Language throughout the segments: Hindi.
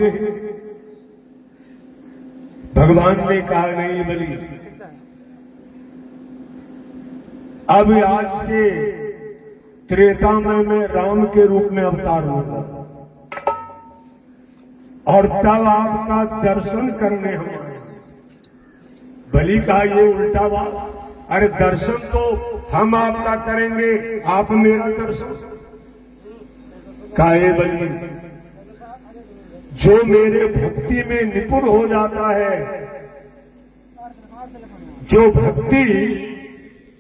रहे। भगवान ने कहा नहीं बलि, अब आज से त्रेता में मैं राम के रूप में अवतार होगा और तब आपका दर्शन करने हम आए। बलि कहा ये उल्टा बात, अरे दर्शन तो हम आपका करेंगे, आप मेरा दर्शन। काहे बलि, जो मेरे भक्ति में निपुण हो जाता है, जो भक्ति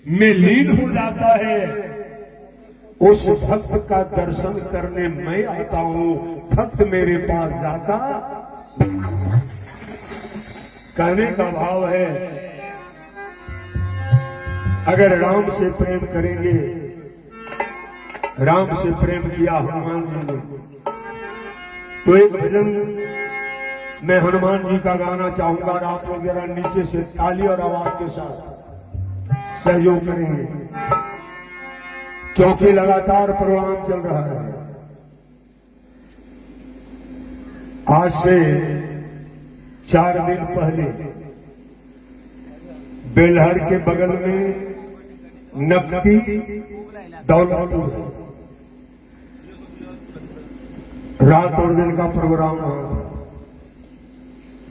में लीन हो जाता है, उस भक्त का दर्शन करने मैं आता हूं। भक्त मेरे पास जाता, कहने का भाव है अगर राम से प्रेम करेंगे, राम से प्रेम किया हनुमान जी ने, तो एक भजन मैं हनुमान जी का गाना चाहूंगा और आप लोग जरा नीचे से ताली और आवाज के साथ सहयोग करेंगे, क्योंकि लगातार प्रोग्राम चल रहा है। आज से 4 दिन पहले बेलहर के बगल में नकती दौलतपुर रात और दिन का प्रोग्राम हुआ।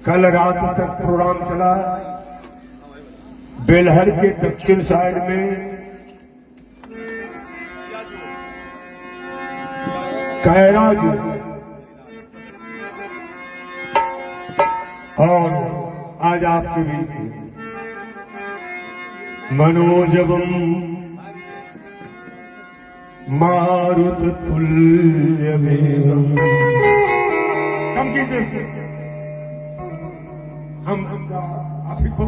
कल रात तक प्रोग्राम चला। बेलहर के दक्षिण साइड में कैराज और आज आपके बीच मनोजवम मारुत तुल्य वेगम। कम कीजिए, हम आप ही को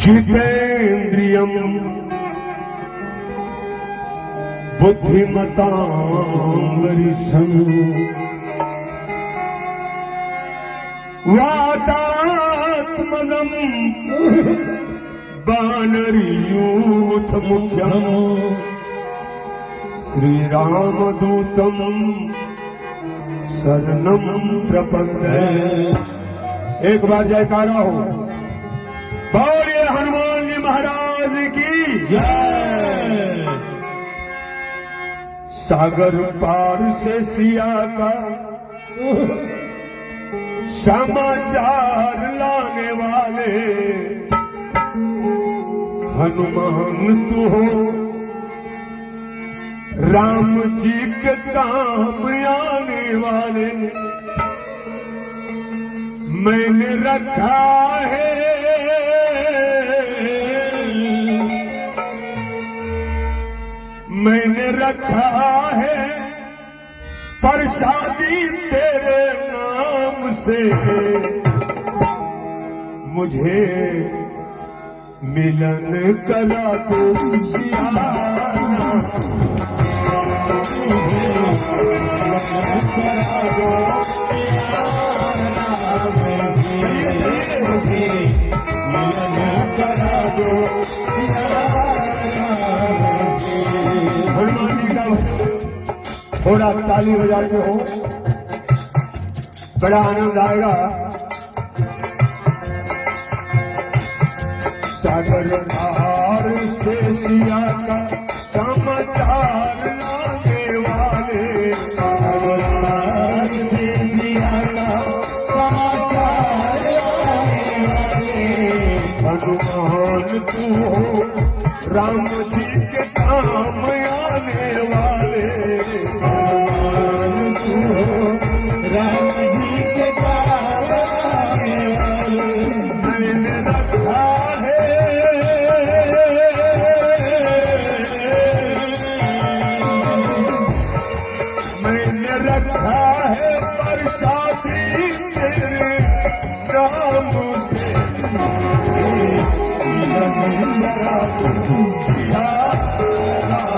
जितेन्द्रियम बुद्धिमतां वरिष्ठं वातात्मजं वानरयूथ मुख्यं श्रीरामदूतं शरणं प्रपद्ये। एक बार जयकारा हो। बोलिए हनुमान जी महाराज की जय। सागर पार से सिया का समाचार लाने वाले हनुमान तू हो, राम जी के काम आने वाले। मैंने रखा है मैंने रखा है प्रसादी तेरे नाम से, मुझे मिलन करा तो सियारा, करा दो मिलन करा दो। हनुमान जी का थोड़ा ताली बजाते हो, बड़ा आनंद आएगा। सागर पार से सिया का समाचार लाने वाले, सागर पार से सिया का समाचार लाने वाले हनुमान तू हो, राम जी के काम आने वाले। हनुमान तू हो, राम जी के काम आने वाले। मैंने रखा है मैंने रखा है प्रसादी तेरे नाम से, मिलन करा तो सियारा।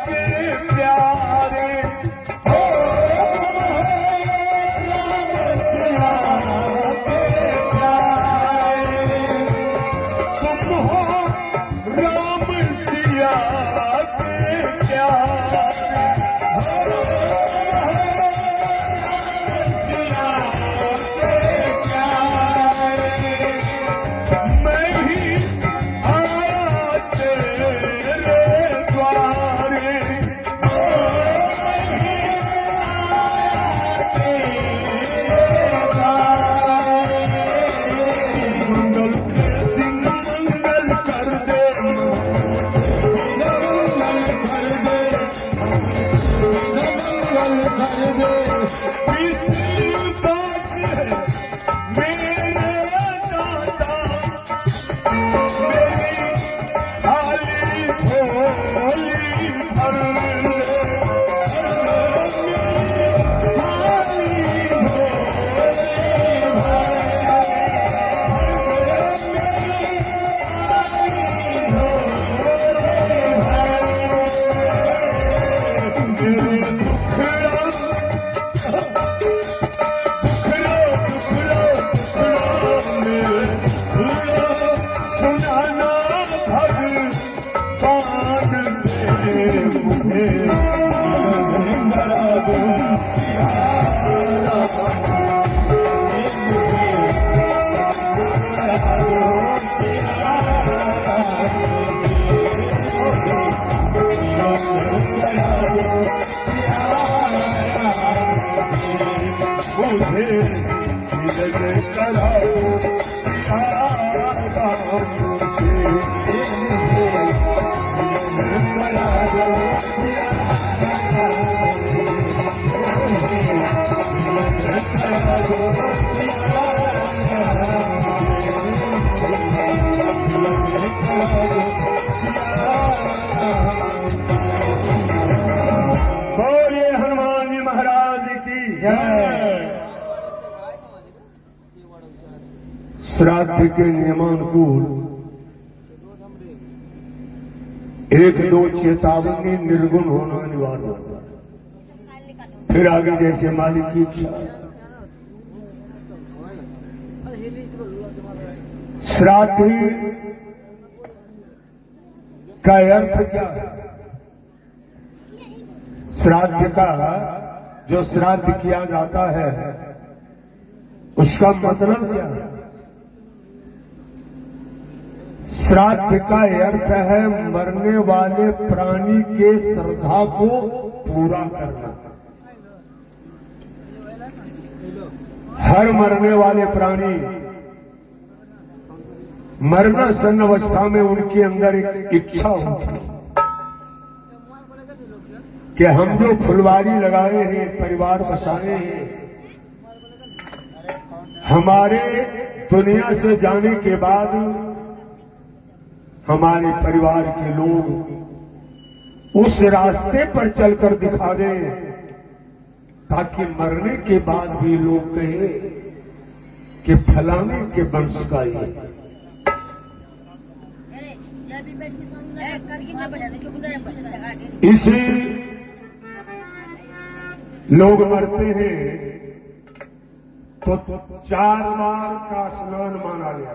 के प्यारे हो, सिया के प्यारे, तुम हो राम सिया के प्यारे, हो सिया के प्यारे, मैं ही आया तेरे द्वारे, हो मैं ही आया तेरे द्वारे, मंगल के दिन मंगल कर दे, मंगल कर दे, मंगल कर दे, इसी बात है मेरे दाता, मेरी थाली झोली भर ले, थाली झोली भर सुनाना भगवान से मुझे करा दो, मुझे करा दो, बोलिए हनुमान जी महाराज की जय। श्राद्ध के नियमानुकूल एक दो चेतावनी निर्गुण होना अनिवार्य होता है, फिर आगे जैसे मालिक की इच्छा। श्राद्ध का अर्थ क्या है? श्राद्ध का जो श्राद्ध किया जाता है उसका मतलब क्या है? श्राद्ध का अर्थ है मरने वाले प्राणी के श्रद्धा को पूरा करना। हर मरने वाले प्राणी मरना सन्न अवस्था में उनके अंदर एक इच्छा होती है कि हम जो फुलवारी लगाए हैं, परिवार बसाए हैं, हमारे दुनिया से जाने के बाद हमारे परिवार के लोग उस रास्ते पर चलकर दिखा दें ताकि मरने के बाद भी लोग कहें कि फलाने के वंश का ये। इसलिए लोग मरते हैं तो 4 बार का स्नान माना गया।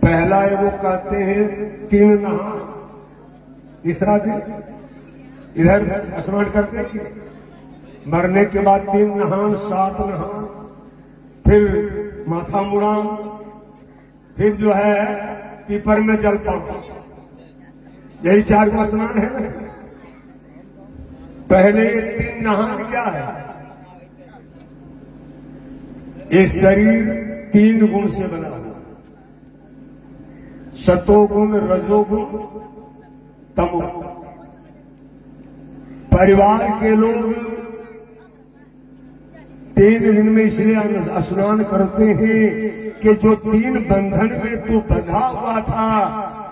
पहला है वो कहते हैं 3 नहान, तीसरा दिन इधर स्नान करते हैं, मरने के बाद 3 नहान, 7 नहान, फिर माथा मुड़ान, फिर जो है पीपर में जल पाना, यही 4 का स्नान है ना। पहले 3 नहान क्या है? ये शरीर 3 गुण से बना है, सतोगुण, रजोगुण, तमोगुण। परिवार के लोग 3 दिन में इसलिए स्नान करते हैं कि जो 3 बंधन में तू बंधा हुआ था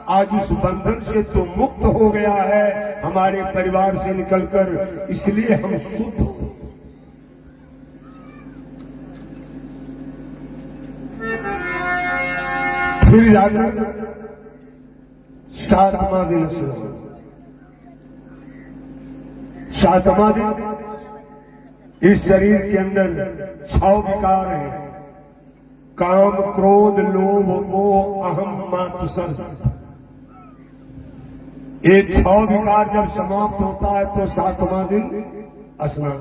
आज उस बंधन से तो मुक्त हो गया है हमारे परिवार से निकलकर, इसलिए हम शुद्ध हो। फिर जाकर सातवां दिन श्रवण। सातवां दिन इस शरीर के अंदर 6 विकार हैं, काम, क्रोध, लोभ, मोह, अहम, मात्सर्य। ये 6 विकार जब समाप्त होता है तो 7वां दिन स्नान,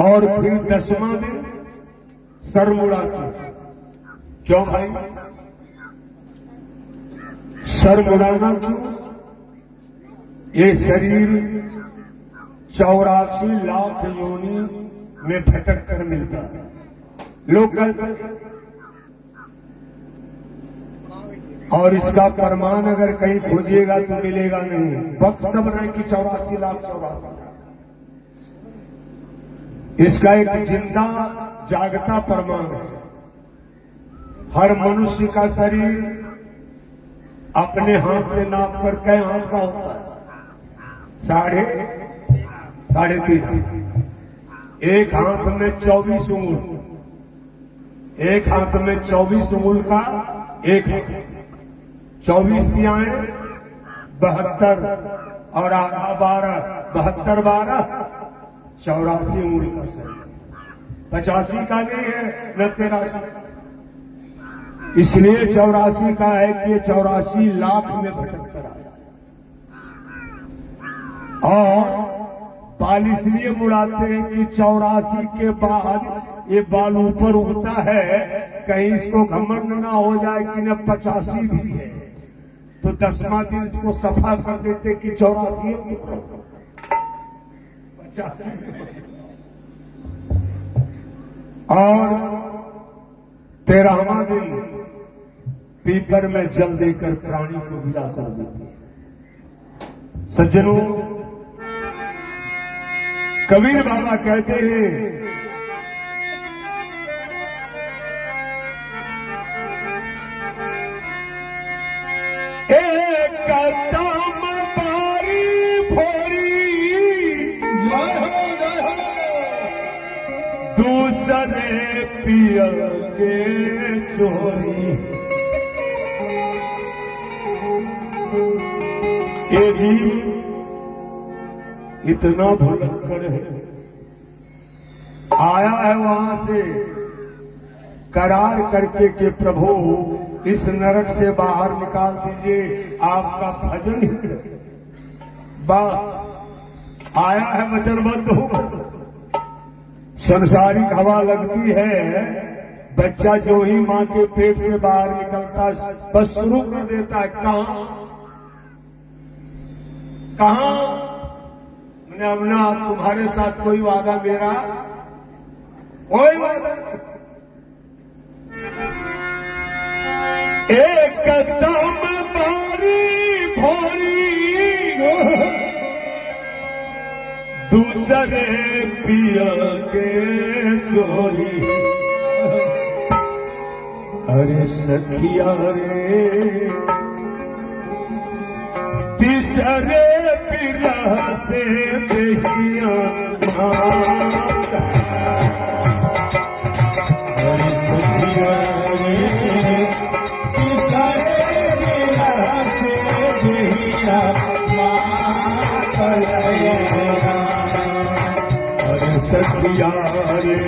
और फिर 10वां दिन सर्वमुड़ाती। क्यों भाई सर्वमुड़ाना क्यों? ये शरीर 84 लाख योनि में भटक कर मिलता है। लोग कहते हैं, और इसका प्रमाण अगर कहीं खोजिएगा तो मिलेगा नहीं। वक्त सब रहे कि 84 लाख 84। इसका एक जिंदा जागता प्रमाण है। हर मनुष्य का शरीर अपने हाथ से नाप कर कई हाथ का होता है? साढ़े 3। एक हाथ में 24 उंगल, एक हाथ में 24 उंगल का एक हाथ, 24 तिहाई 72 और आधा 12, 72 12 84 उंगल का शरीर। 85 का नहीं है न 83। इसलिए 84 का है कि ये 84 लाख में भटक कर आया। और बाल इसलिए मुड़ाते हैं कि 84 के बाद ये बाल ऊपर उगता है, कहीं इसको घमंड ना हो जाए कि न 85 भी है, तो 10वां दिन इसको सफा कर देते कि 84 और 13वां दिन पीपर में जल देकर प्राणी को विदा कर देते। सज्जनों, कबीर बाबा कहते हैं, एक कदम बारी भोरी दूसरे पियल के चोरी। ये जीव इतना भुलक्कड़ है, आया है वहां से करार करके कि प्रभु इस नरक से बाहर निकाल दीजिए, आपका भजन ही करे। आया है वचनबद्ध होकर। संसारिक हवा लगती है, बच्चा जो ही मां के पेट से बाहर निकलता बस शुरू कर देता है, कहां मैंने अपना तुम्हारे साथ कोई वादा, मेरा कोई वादा। एक कदम बारी भोरी दूसरे पिया के चोरी। अरे सखिया रे तीसरे पिया से देहिया माता। अरे सखिया रे तीसरे पिया से देहिया माता। अरे सखिया रे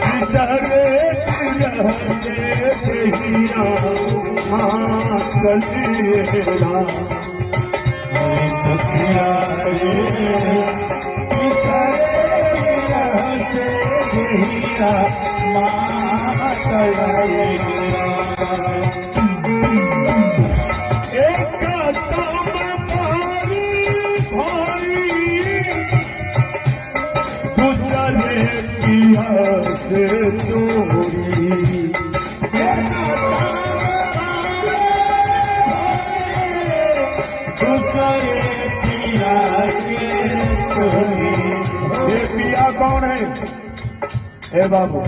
तीसरे पिया से देहिया माता। सखिया रे तीसरे माता। एक कदम भारी भारी दूसरे पिया से चोरी। ये पिया कौन है? हे बाबू,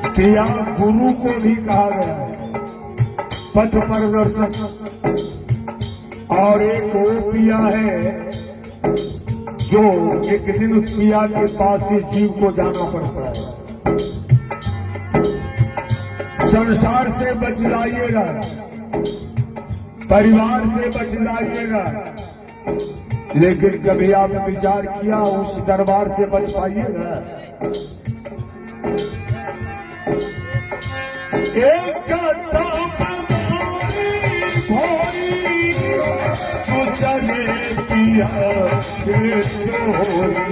पिया गुरु को भी कहा गया है, पथ प्रदर्शक। और एक वो पिया है जो एक दिन उस पिया के पास से जीव को जाना पड़ता है। संसार से बच जाइएगा, परिवार से बच जाइएगा, लेकिन कभी आप विचार किया उस दरबार से बच पाइएगा? एक चले पिया के सोरी,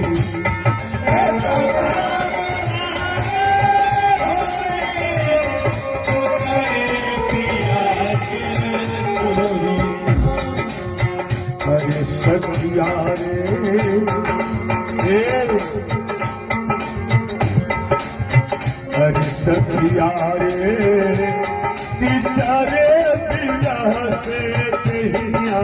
अरे सखिया रे, अरे सखिया रे, तिचारे पिया से कहिया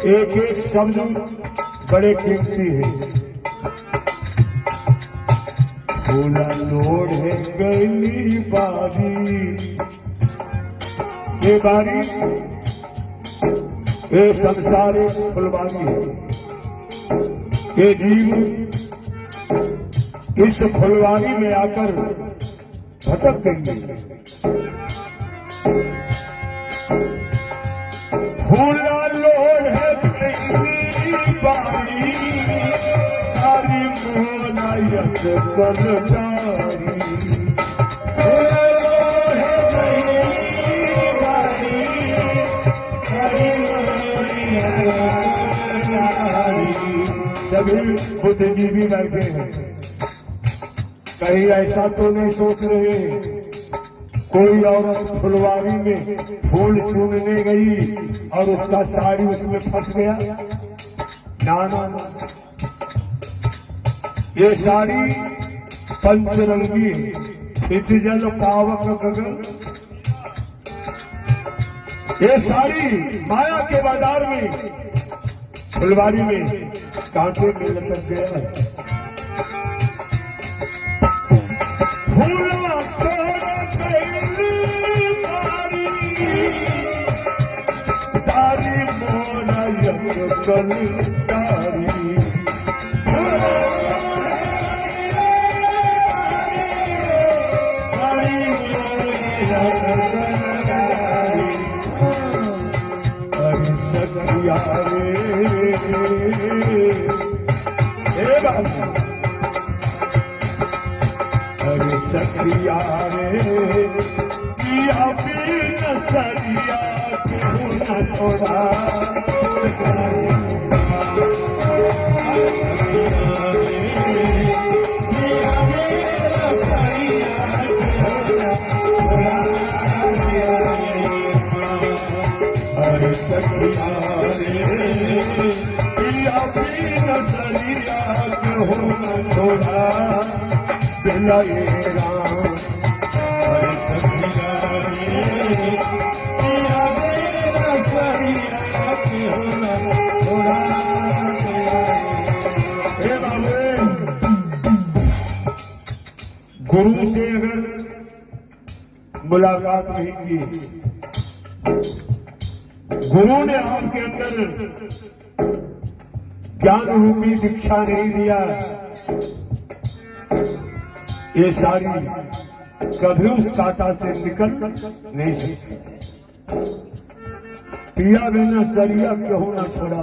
एक एक शब्द बड़े कीमती है। फूला लोड है गली बारी, ये बारी ये संसार एक फुलवारी है। ये जीव इस फुलवारी में आकर भटक गई। फूला लोड है गली बारी, सारी मोनायत करदारी। फूला लोड है गली बारी, सारी मोनायत करदारी। सभी बुद्धिजीवी बैठे हैं, कहीं ऐसा तो नहीं सोच रहे कोई औरत फुलवारी में फूल चुनने गई और उसका साड़ी उसमें फंस गया? ना ना ना, ये साड़ी पंचरंगी जल पावक गगन। ये साड़ी माया के बाजार में फुलवारी में कांटे में लटक गया है। सारी मोनायत करदारी। अरे सखिया रे, अरे सखिया रे, पिया बिन सरिया क्यों न छोड़ा। अरे सखिया रे, पिया बिन सरिया क्यों न छोड़ा। बिलाए राम, अरे सखिया रे, पिया बिन सरिया क्यों न छोड़ा। हे बाबू, गुरु से अगर मुलाकात नहीं की, गुरु ने आपके अंदर ज्ञान रूपी दीक्षा नहीं दिया, ये सारी कभी उस कांटा से निकल नहीं सकती। पिया बिना सरिया क्यों न छोड़ा।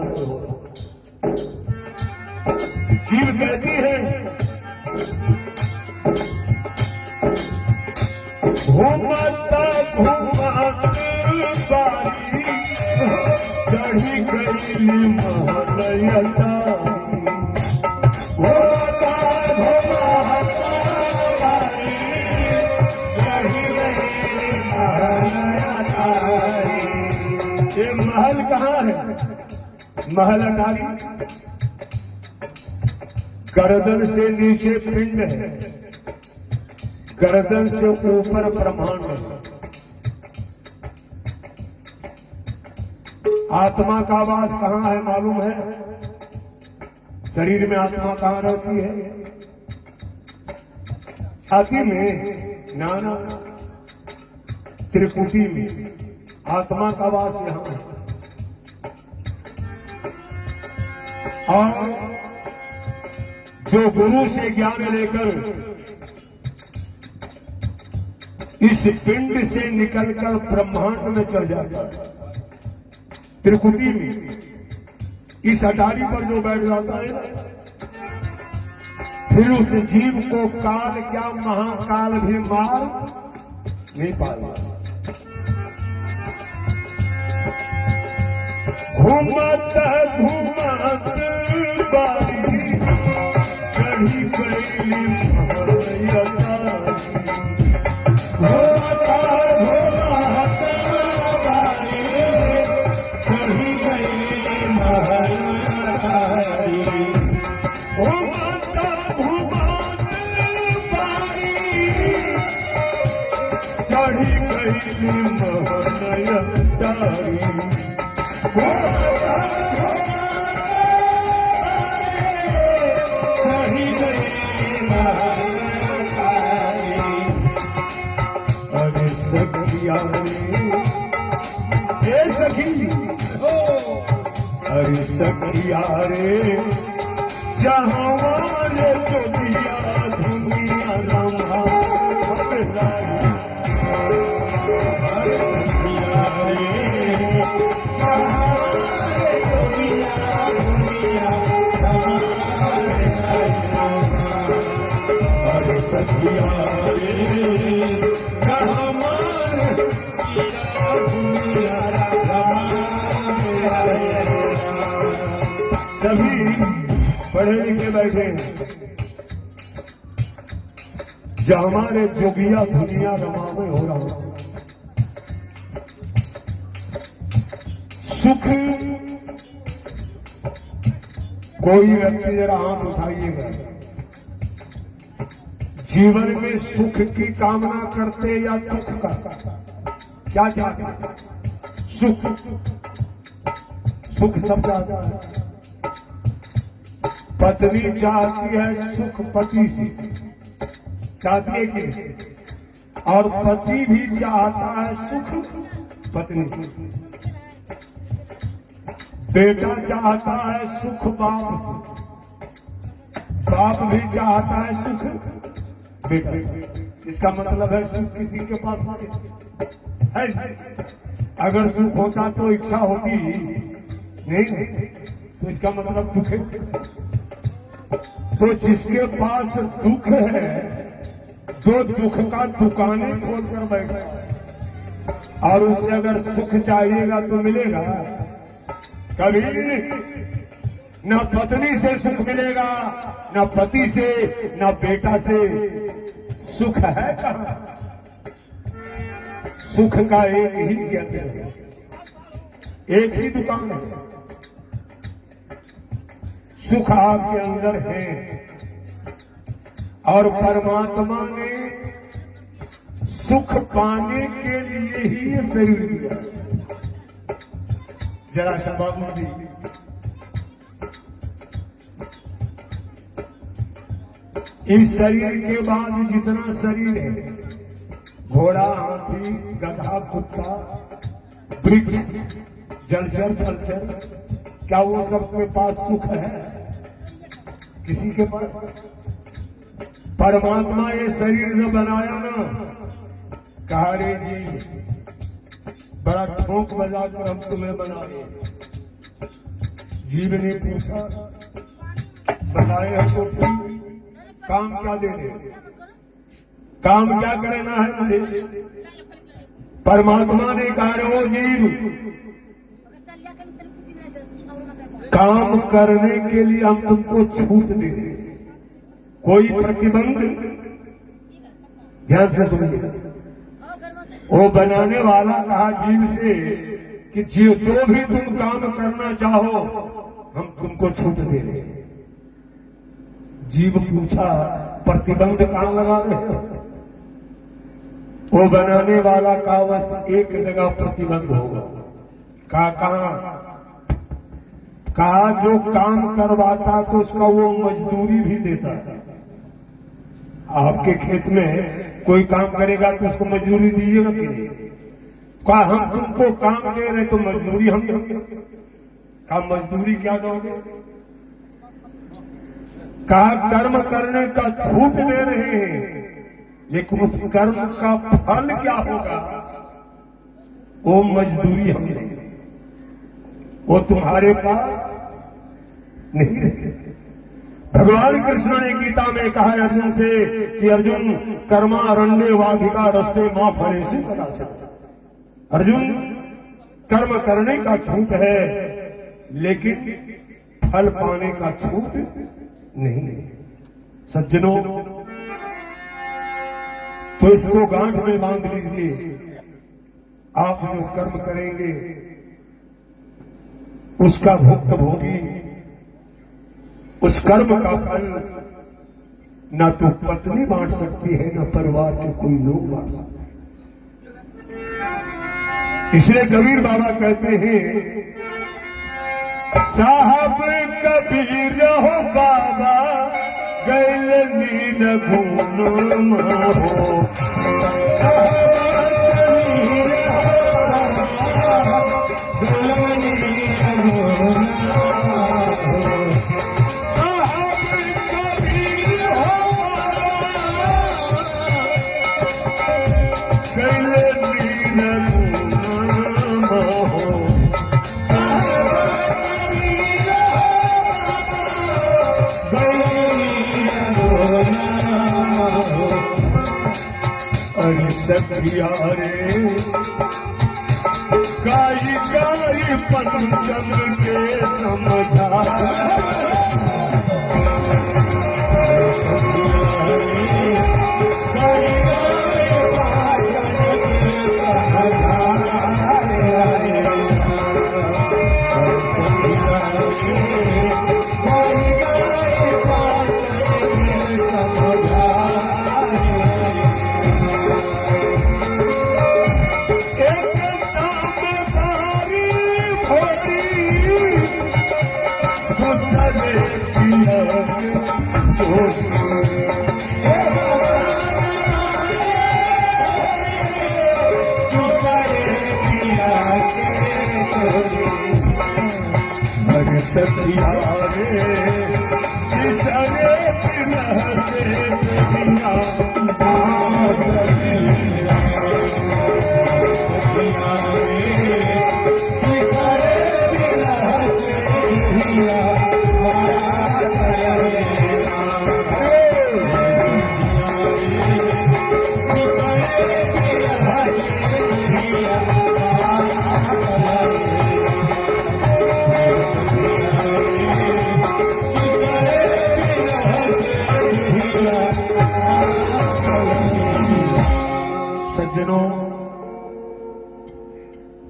कहती है घूमता घूमती बारी चढ़ी गई महलयता घूमता घूमता बारी चढ़ी गई महलयता। ये महल कहाँ है? महल अटारी गर्दन से नीचे पिंड है, गर्दन से ऊपर ब्रह्मांड है। आत्मा का वास कहाँ है मालूम है? शरीर में आत्मा कहाँ रहती है? छाती में? नाना, त्रिकुटी में। आत्मा का वास यहां है। और जो गुरु से ज्ञान लेकर इस पिंड से निकलकर ब्रह्मांड में चल जाता है, त्रिकुटी में, इस अटारी पर जो बैठ जाता है, फिर उस जीव को काल क्या महाकाल भी मार नहीं पाएगा। घूमत घूमत बारी चढ़ी गई महलयता। घूमता घूमता बारी चढ़ी गई महलयता। घूमता घूमत बारी चढ़ी गई महलयता। अरे सखिया रे सखी, अरे सखिया रे जहाँ वाले तो दिया दुनिया रमा सभी पढ़े लिखे बैठे जो हमारे जोगिया दुनिया रमावे हो रहा है। सुख, कोई व्यक्ति जरा हाथ उठाइएगा, जीवन में सुख की कामना करते या दुख का? क्या चाहते? सुख। सुख सब चाहता है। पत्नी चाहती है सुख पति से, चाहती है कि, और पति भी चाहता है सुख पत्नी से। बेटा चाहता है सुख बाप से, बाप भी चाहता है सुख बेटा। इसका मतलब है सुख किसी के पास है। अगर सुख होता तो इच्छा होती नहीं, तो इसका मतलब दुख है। तो जिसके पास दुख है, जो दुख का दुकानें खोल कर बैठा, और उससे अगर सुख चाहिएगा तो मिलेगा कभी नहीं। न पत्नी से सुख मिलेगा, न पति से, न बेटा से। सुख है कहां? सुख का एक ही केंद्र है, एक ही दुकान है। सुख आपके अंदर है, और परमात्मा ने सुख पाने के लिए ही ये शरीर दिया। जरा सा बाबू जी, इस शरीर के बाद जितना शरीर है, घोड़ा, हाथी, गधा, कुत्ता, वृक्ष, जलचर, थलचर, क्या वो सबके पास सुख है? किसी के पास? परमात्मा ये शरीर ने बनाया ना, कहा रे जी बड़ा ठोक बजा कर हम तुम्हें बना रहे। जीव ने पूछा बताए हमको काम क्या देने, काम क्या करना है मुझे। परमात्मा ने कहा ओ जीव, काम करने के लिए हम तुमको छूट दे रहे हैं, कोई प्रतिबंध, ध्यान से सुनिए। वो बनाने वाला कहा जीव से कि जो भी तुम काम करना चाहो हम तुमको छूट दे रहे हैं। जीव पूछा प्रतिबंध कहां लगा रहे हो? वो बनाने वाला कहा बस एक जगह प्रतिबंध होगा। कहा जो काम करवाता तो उसका वो मजदूरी भी देता है। आपके खेत में कोई काम करेगा तो उसको मजदूरी दीजिएगा कि नहीं? कहा हम तुमको काम दे रहे तो मजदूरी हम देंगे। कहा मजदूरी क्या दोगे? कहा कर्म करने का छूट दे रहे हैं, लेकिन उस कर्म का फल क्या होगा वो मजदूरी हम देंगे, वो तुम्हारे पास नहीं रहे। भगवान कृष्ण ने गीता में कहा अर्जुन से कि अर्जुन कर्मा रण्य वाधिका रस्ते मां फले से कदाचित। अर्जुन कर्म करने का छूट है लेकिन फल पाने का छूट नहीं है। सज्जनों, तो इसको गांठ में बांध लीजिए। आप जो कर्म करेंगे उसका भुक्त भोगी, उस कर्म का फल ना तो पत्नी बांट सकती है ना परिवार के कोई लोग बांट सकते हैं। इसलिए कबीर बाबा कहते हैं साहब कबीर हो बाबा गैल नीन घूम हो। रे गाई गाई पंचम के समझा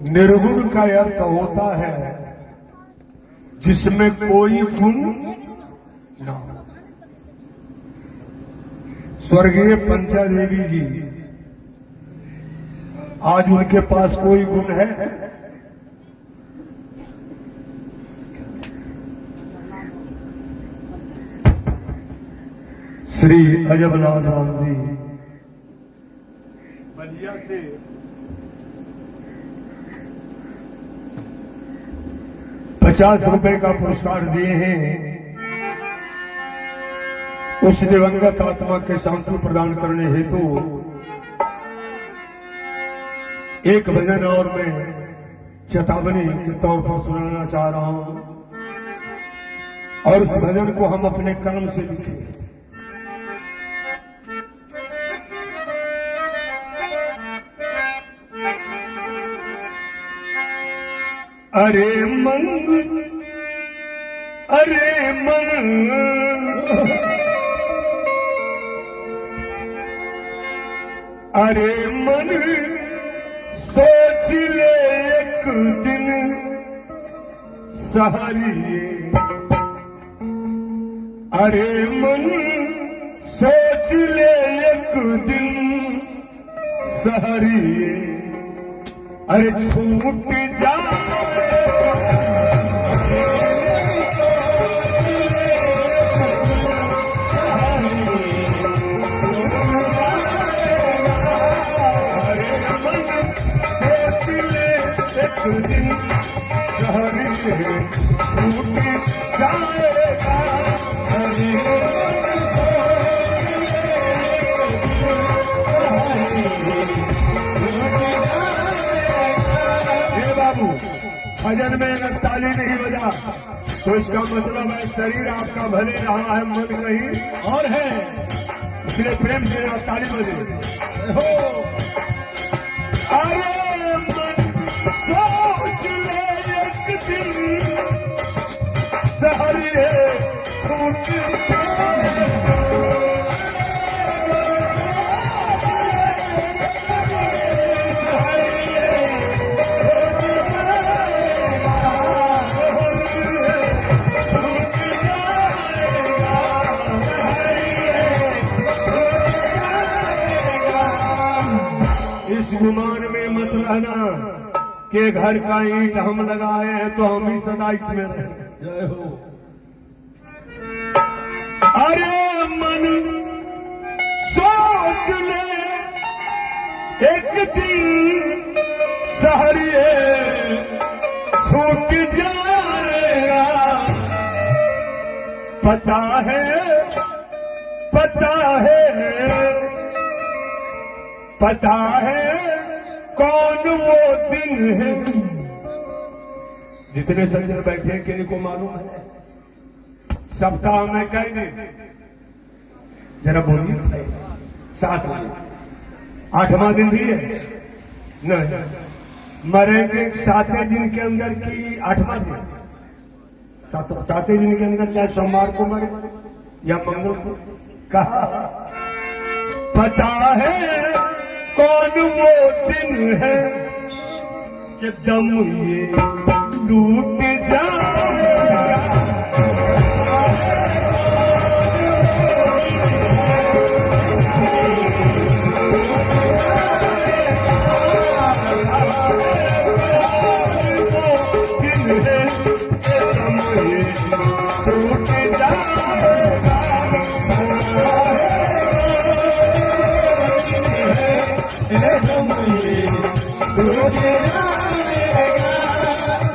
निर्गुण का अर्थ होता है जिसमें कोई गुण न हो। स्वर्गीय पंचा देवी जी, आज उनके पास कोई गुण है? श्री अजबलाल राम जी बलिया से ₹50 का पुरस्कार दिए हैं उस दिवंगत आत्मा के शांति प्रदान करने हेतु। एक भजन और मैं चेतावनी के तौर पर सुनाना चाह रहा हूं। और इस भजन को हम अपने कर्म से लिखे। अरे मन, अरे मन, अरे मन, सोच ले एक दिन सहरिए। अरे मन, सोच ले एक दिन सहरिए। अरे छूट जाए एक दिन सहरी से छूट जाएगा। ये बाबू भजन में अगर ताली नहीं बजा तो इसका मतलब है शरीर आपका भले रहा है, मन नहीं और है, इसलिए प्रेम से ताली बजे। हो अरे मन, सोच ले एक दिन सहरी छूट गुमान में मत रहना कि घर का ईंट हम लगाए हैं तो हम ही सदा इसमें रहें। जय हो। अरे मन, सोच ले एक दिन सहरिए छूट जाएगा। पता है, पता है, पता है कौन वो दिन है। जितने सज्जन बैठे हैं किन्हीं को मालूम है? सप्ताह में कई दिन, जरा बोलिए। 7 दिन, 8वां दिन भी है नहीं, मरेंगे 7वें दिन के अंदर की 8वां दिन, 7वें दिन के अंदर, चाहे सोमवार को मरे या मंगल को। कहा पता है कौन वो दिन है कि दम ये टूट जाएगा। दिन है कि दम ये टूट जाएगा।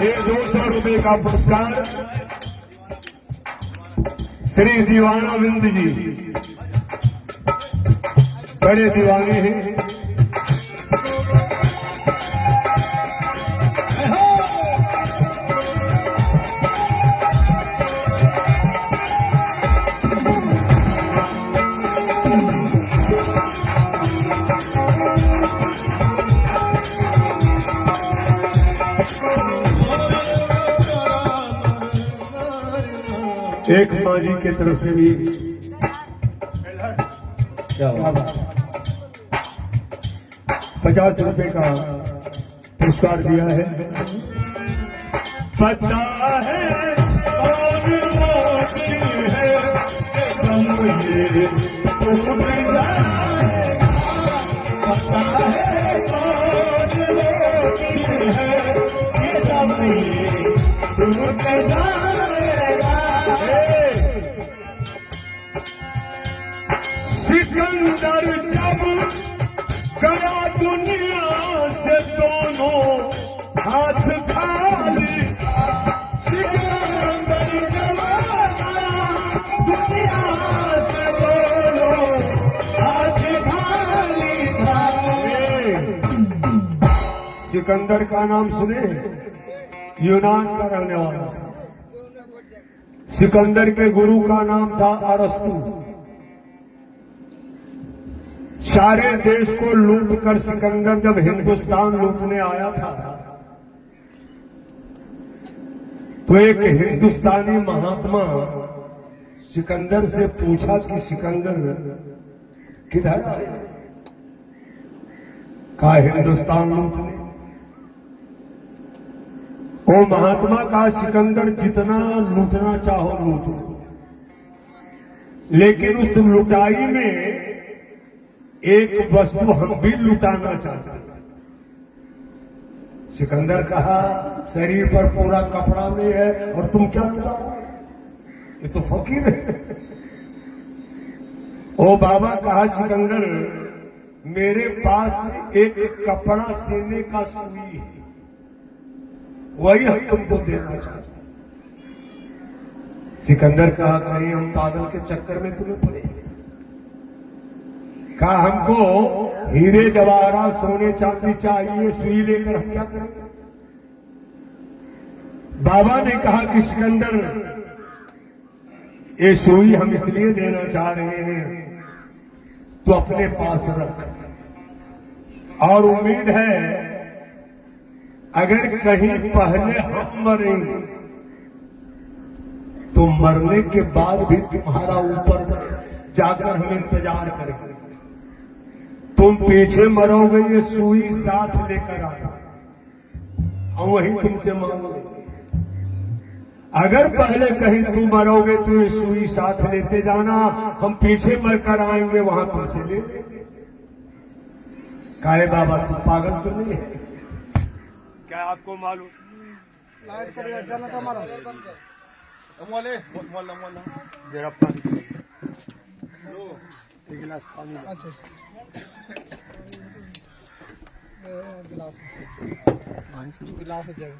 ये 200 रुपये का पुरस्कार श्री दीवाना बिंद जी, बड़े दीवाने हैं। एक माँ जी की तरफ से भी क्या 50 रुपए का पुरस्कार दिया है। पता है कौन वो दिन है कि दम ये टूट जाएगा। पता है कौन वो दिन है कि दम ये टूट जाएगा। सिकंदर जब गया दुनिया से दोनों हाथ खाली। सिकंदर जब गया दुनिया से दोनों हाथ खाली था। सिकंदर का नाम सुने? यूनान का रहने वाला सिकंदर के गुरु का नाम था अरस्तु। सारे देश को लूट कर सिकंदर जब हिंदुस्तान लूटने आया था तो एक हिंदुस्तानी महात्मा सिकंदर से पूछा कि सिकंदर किधर आया? कहा हिंदुस्तान लूटने। वो महात्मा का सिकंदर जितना लूटना चाहो लूट लो, लेकिन उस लुटाई में एक वस्तु हम भी लुटाना चाहते हैं। सिकंदर कहा शरीर पर पूरा कपड़ा में है और तुम क्या लुटाओ? ये तो फकीर है। ओ बाबा, कहा सिकंदर मेरे पास एक कपड़ा सीने का सुई है, वही हम तुमको देना चाहते हैं। सिकंदर कहा कहीं हम पागल के चक्कर में तुम्हें पड़े? कहा हमको हीरे जवाहरात सोने चांदी चाहिए, सुई लेकर हम क्या करेंगे? बाबा ने कहा कि सिकंदर ये सुई हम इसलिए देना चाह रहे हैं तो अपने पास रख, और उम्मीद है अगर कहीं पहले हम मरेंगे तो मरने के बाद भी तुम्हारा ऊपर जाकर हम इंतजार करेंगे। तुम पीछे मरोगे, ये सुई साथ लेकर आना, हम वही तुमसे मांगोगे। अगर पहले कहीं तुम मरोगे तो ये सुई साथ लेते जाना, हम पीछे मरकर आएंगे, वहां तुमसे ले लेंगे। काहे बाबा, तुम पागल तो नहीं है क्या? आपको मालूम जरा पानी, एक गिलास पानी। अच्छा गिलास है जगह।